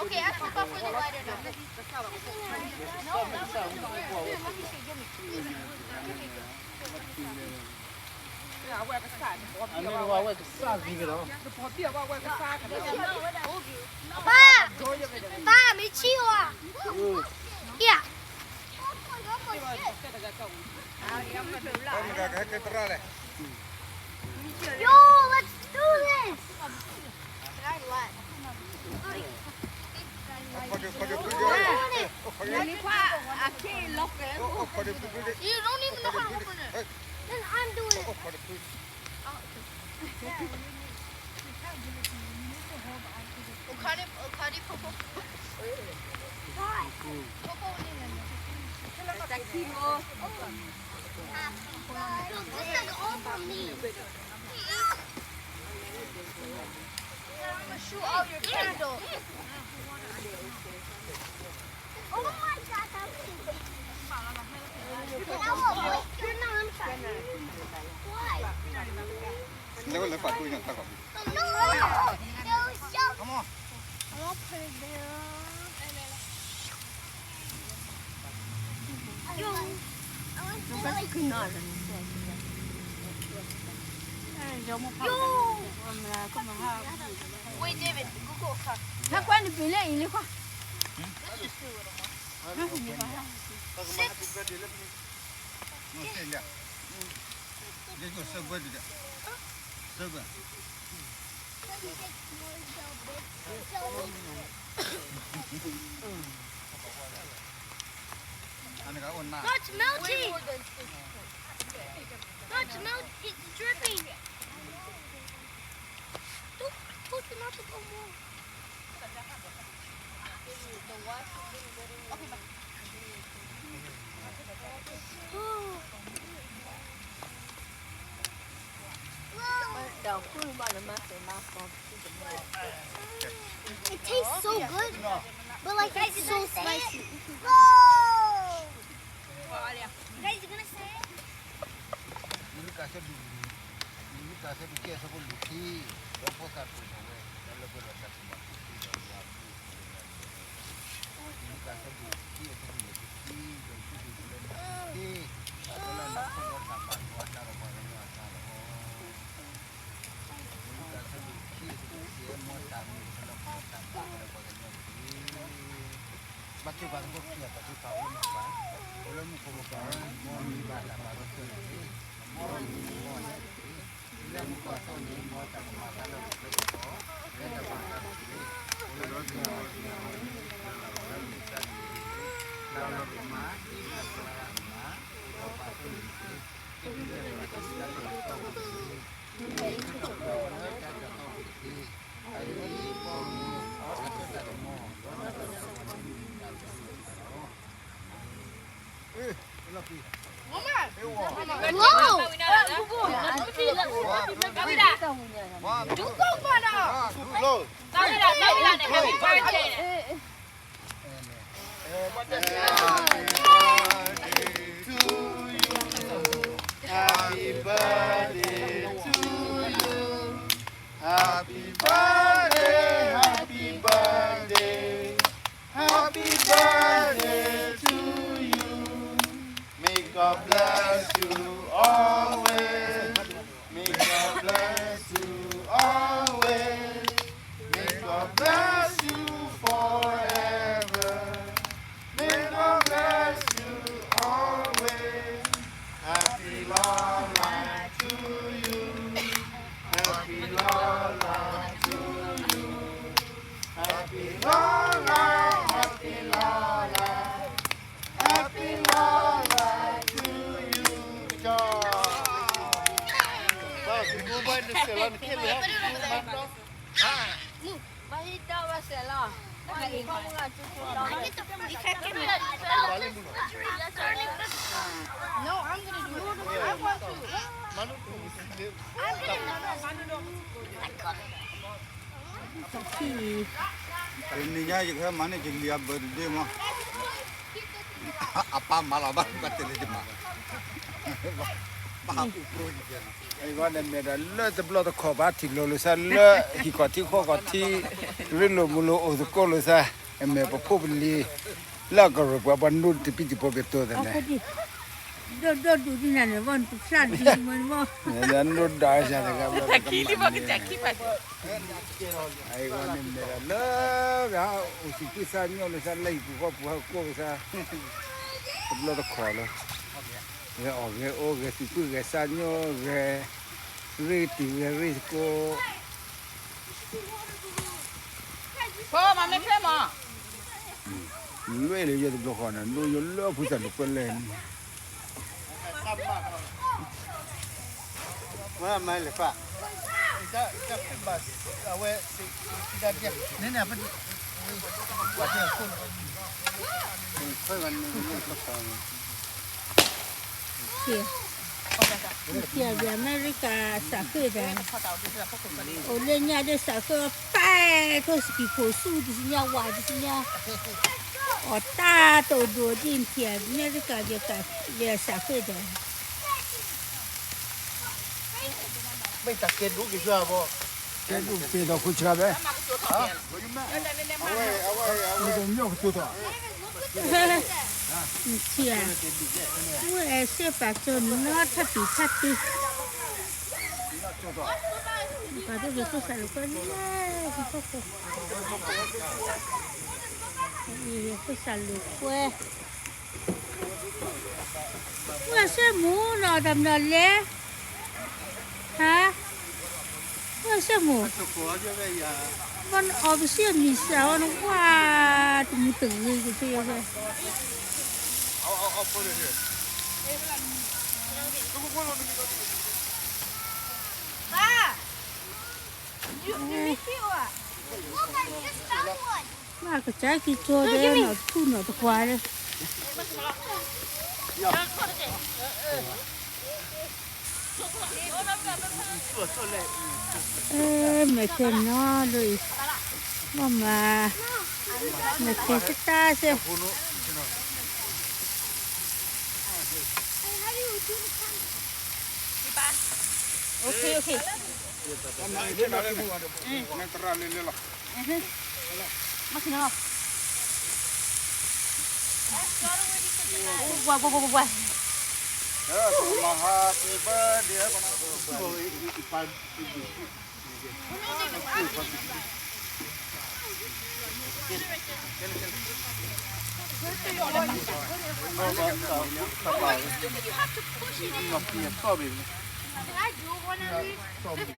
Okay, I forgot for the lighter now. Ba, mi chiu à? Iya. Yo, let's do this. You don't even know how to open it. Then I'm doing it. This is all for me. I'm gonna shoot all your candles. Oh my God, that's cute. You're not. I'm sorry. Why? Never let Patu in. No. Come on. I'll put it there. Yo. Wait, David, Google. Nó quan được bị lệ đi qua. It's melting. It's melting. It's dripping. Don't it not to go more. It tastes so good, but like it's so spicy. Whoa! Guys, you gonna say it? Happy birthday to you. Happy birthday, happy birthday. Happy birthday to you. May God bless you always. May God bless you always. May God bless you forever. May God bless you always. Happy long life to you. Happy long life to you. Happy long life, happy long life. Happy long life to you, John. Wow, you go by the salon, kill it. No, I'm gonna do it. I want to. I'm gonna Ini ya juga mana jenglia birthday mah. Apa malah bang batal aja mah. ไอ้ว่าเนี่ยเลิศจะบล็อกตะขอบาที่โลลุซะเลิศที่ก่อนที่ข้อก่อนที่ริโลมุโลโอตุโกลุซะไอ้แม่ปะพูบลีแล้วก็รู้ว่าบรรลุที่ปีที่พอเปิดตัวนั่นแหละ ดูที่นั่นเลยวันทุกชาติมันว่า นั่นรู้ได้ใช่ไหมครับ แจ็คกี้ที่บอกแจ็คกี้ไป ไอ้ว่าเนี่ยเลิศอ่ะโอ้สิพี่สานเนี่ยลุซะไล่กูก็ผู้ก็ซะบล็อกตะขอเลยเออเออโอ้เออสิพี่เออสานเนี่ยเออรีติเออรีโก พ่อมาไม่เพื่อมา lui le yo de blocona lui yo lo puta lo pelen ma mai le fa ja bas awe tidak dia nene apa buat dia pun foi van ni kota เที่ยวที่อเมริกาสักเดือนโอเล่นเนี่ยจะสักก็ไปก็สกีโพสู就是เนี่ยว่า就是เนี่ย哦大都多进天อเมริกาจะกับเรียสักเดือน ไม่ตักเกณฑ์รู้กี่ชั่วบ่เกณฑ์รู้ปีดอกคุชาเบ้เอาตรงนี้ก็ตัว เที่ยว我是把这拿它比它低把这个做啥了？关呢？也不啥了关。我是母老的么嘞？哈？我是母。我熬不些米线，我那哇，怎么等那个这个？เอาไปเลย爸，you miss you 啊那个在给做的那土那的花嘞。每天拿嘞，妈妈，每天是打噻。OK OK นั่นตราเลยเลยล่ะ มาถึงแล้วว้าวว้าวว้าว มาฮาปีเบอร์เดียวกันโอ้ยอีปัน